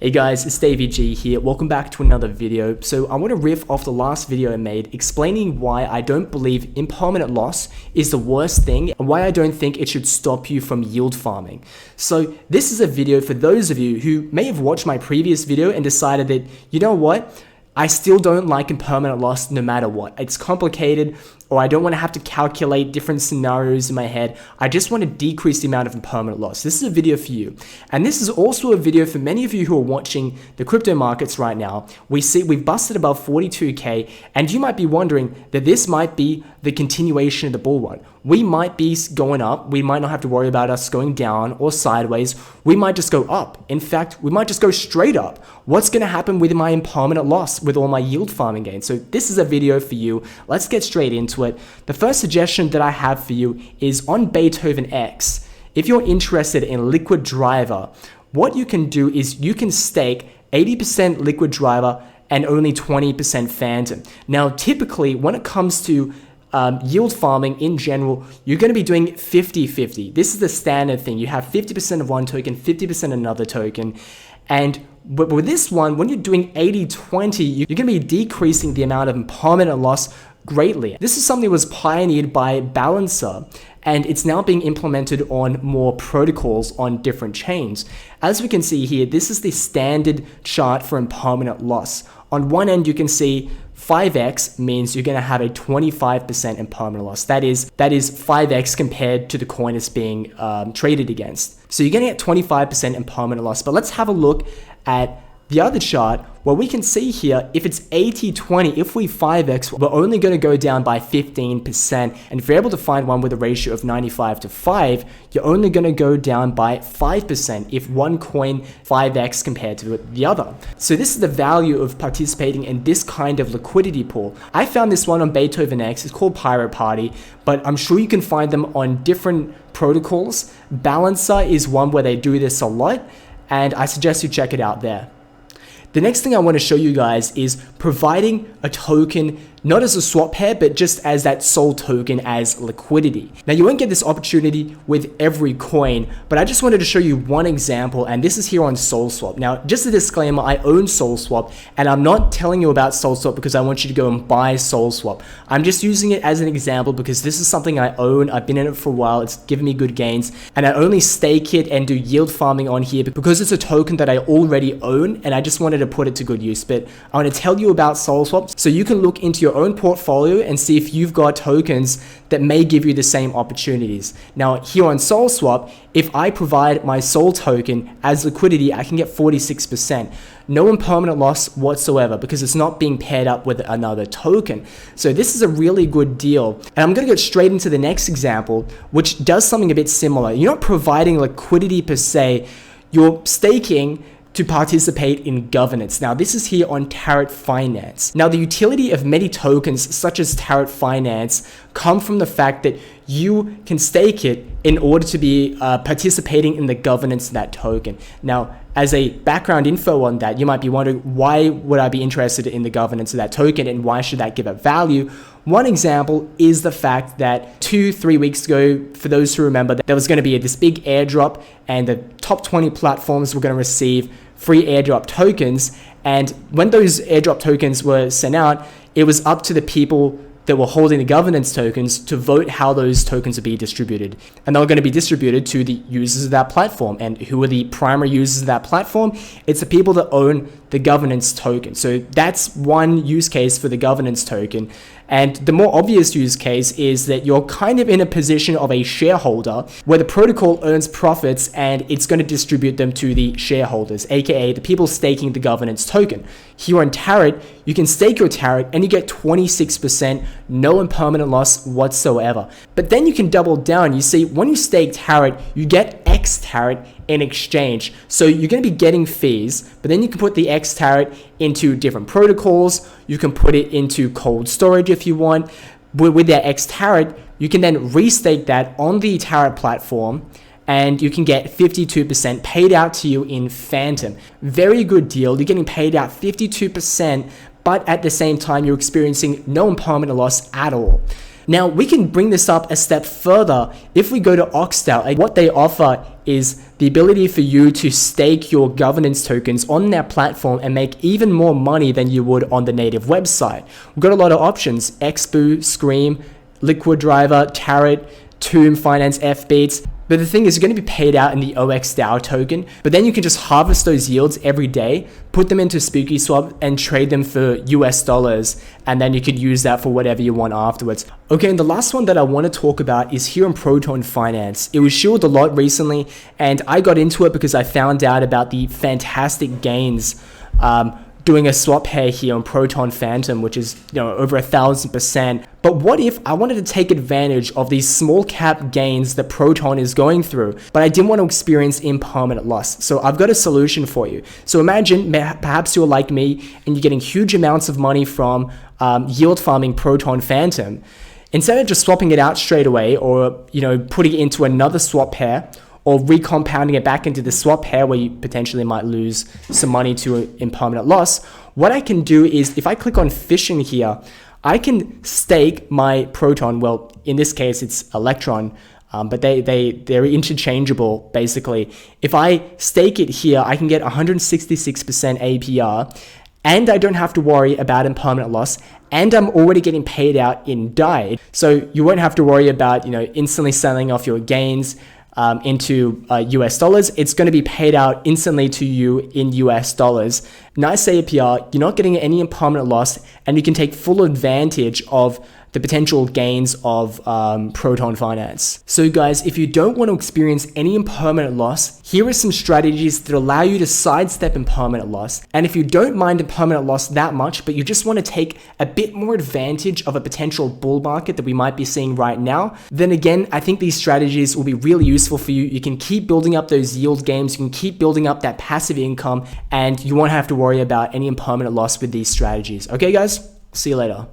Hey guys, it's Davey G here. Welcome back to another video. So I want to riff off the last video I made explaining why I don't believe impermanent loss is the worst thing and why I don't think it should stop you from yield farming. So this is a video for those of you who may have watched my previous video and decided that, you know what, I still don't like impermanent loss no matter what. It's complicated, or I don't want to have to calculate different scenarios in my head. I just want to decrease the amount of impermanent loss. This is a video for you. And this is also a video for many of you who are watching the crypto markets right now. We've busted above 42K, and you might be wondering that this might be the continuation of the bull run. We might be going up. We might not have to worry about us going down or sideways. We might just go up. In fact, we might just go straight up. What's going to happen with my impermanent loss with all my yield farming gains? So this is a video for you. Let's get straight into it. The first suggestion that I have for you is on Beethoven X. If you're interested in liquid driver, what you can do is you can stake 80% liquid driver and only 20% phantom. Now, typically, when it comes to yield farming in general, you're going to be doing 50-50. This is the standard thing. You have 50% of one token, 50% another token. But with this one, when you're doing 80-20, you're going to be decreasing the amount of impermanent loss greatly. This is something that was pioneered by Balancer, and it's now being implemented on more protocols on different chains. As we can see here, this is the standard chart for impermanent loss. On one end, you can see 5x means you're going to have a 25% impermanent loss. That is 5x compared to the coin it's being traded against. So you're going to get 25% impermanent loss. But let's have a look at the other chart where we can see here, if it's 80-20, if we 5x, we're only going to go down by 15%. And if you're able to find one with a ratio of 95-5, you're only going to go down by 5% if one coin 5x compared to the other. So this is the value of participating in this kind of liquidity pool. I found this one on Beethoven X. It's called Pirate Party, but I'm sure you can find them on different protocols. Balancer is one where they do this a lot, and I suggest you check it out there. The next thing I want to show you guys is providing a token, not as a swap pair, but just as that sole token as liquidity. Now, you won't get this opportunity with every coin, but I just wanted to show you one example, and this is here on SolSwap. Now, just a disclaimer, I own SolSwap, and I'm not telling you about SolSwap because I want you to go and buy SolSwap. I'm just using it as an example because this is something I own. I've been in it for a while. It's given me good gains, and I only stake it and do yield farming on here because it's a token that I already own, and I just wanted to put it to good use. But I want to tell you about SolSwap so you can look into your own portfolio and see if you've got tokens that may give you the same opportunities. Now, here on SolSwap, if I provide my Sol token as liquidity, I can get 46%. No impermanent loss whatsoever because it's not being paired up with another token. So this is a really good deal. And I'm going to go straight into the next example, which does something a bit similar. You're not providing liquidity per se, you're staking to participate in governance. Now, this is here on Tarot Finance. Now, the utility of many tokens such as Tarot Finance come from the fact that you can stake it in order to be participating in the governance of that token. Now, as a background info on that, you might be wondering, why would I be interested in the governance of that token and why should that give it value? One example is the fact that 2-3 weeks ago, for those who remember, there was going to be this big airdrop and the top 20 platforms were going to receive free airdrop tokens. And when those airdrop tokens were sent out, it was up to the people that were holding the governance tokens to vote how those tokens would be distributed. And they were going to be distributed to the users of that platform. And who are the primary users of that platform? It's the people that own the governance token. So that's one use case for the governance token. And the more obvious use case is that you're kind of in a position of a shareholder where the protocol earns profits and it's going to distribute them to the shareholders, aka the people staking the governance token. Here on Tarot, you can stake your Tarot and you get 26%, no impermanent loss whatsoever. But then you can double down. You see, when you stake Tarot, you get X Tarot in exchange. So you're going to be getting fees, but then you can put the X Tarot into different protocols. You can put it into cold storage if you want. With that X Tarot, you can then restake that on the Tarot platform and you can get 52% paid out to you in phantom. Very good deal. You're getting paid out 52%, but at the same time, you're experiencing no impermanent loss at all. Now, we can bring this up a step further if we go to Oxdale. What they offer is the ability for you to stake your governance tokens on their platform and make even more money than you would on the native website. We've got a lot of options: Expo, Scream, Liquid Driver, Tarot, Tomb, Finance, FBeats. But the thing is, you're going to be paid out in the OXDAO token, but then you can just harvest those yields every day, put them into SpookySwap and trade them for US dollars, and then you could use that for whatever you want afterwards. Okay, and the last one that I want to talk about is here in Proton Finance. It was shielded a lot recently, and I got into it because I found out about the fantastic gains doing a swap pair here on Proton Phantom, which is, over 1,000%. But what if I wanted to take advantage of these small cap gains that Proton is going through, but I didn't want to experience impermanent loss? So I've got a solution for you. So imagine perhaps you're like me and you're getting huge amounts of money from yield farming Proton Phantom. Instead of just swapping it out straight away, or putting it into another swap pair, or recompounding it back into the swap pair where you potentially might lose some money to impermanent loss, what I can do is, if I click on Fission here, I can stake my Proton. Well, in this case, it's Electron, but they're interchangeable, basically. If I stake it here, I can get 166% APR, and I don't have to worry about impermanent loss, and I'm already getting paid out in DAI. So you won't have to worry about, instantly selling off your gains into US dollars. It's going to be paid out instantly to you in US dollars. Nice APR, you're not getting any impermanent loss, and you can take full advantage of the potential gains of Proton Finance. So guys, if you don't want to experience any impermanent loss, here are some strategies that allow you to sidestep impermanent loss. And if you don't mind impermanent loss that much, but you just want to take a bit more advantage of a potential bull market that we might be seeing right now, then again, I think these strategies will be really useful for you. You can keep building up those yield games, you can keep building up that passive income, and you won't have to worry about any impermanent loss with these strategies. Okay guys, see you later.